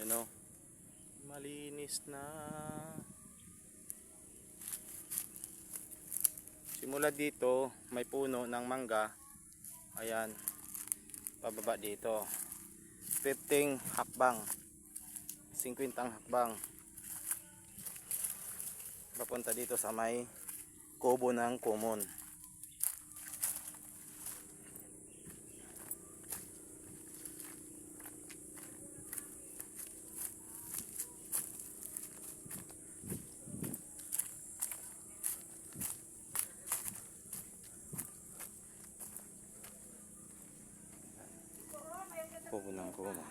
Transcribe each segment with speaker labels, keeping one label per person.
Speaker 1: Ayan o. Malinis na. Simula dito, may puno ng mangga. Ayan. Pababa dito. 15 hakbang. 50 hakbang. Papunta dito sa may kubo ng kumon. Kubo ng kumon.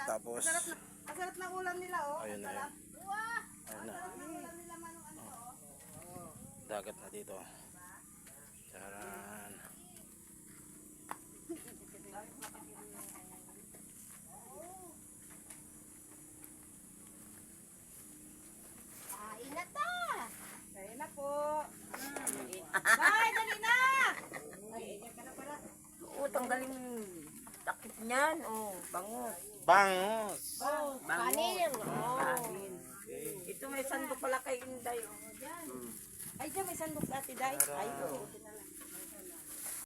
Speaker 1: Tapos
Speaker 2: Masarap na ulam nila, oh.
Speaker 1: ayun na yun. Ayun na. Dagat na dito. Charan.
Speaker 2: Kain na ta. Kain na po. Bye, dali na.
Speaker 3: Utang galing takip niyan. Oh, bangus.
Speaker 1: Bangos!
Speaker 3: Oh, kanin. Oh. Kanin. Ito may sandok pala kay Inday. Oh.
Speaker 2: Ay, dyan may sandok dati, Day. Ay, oo.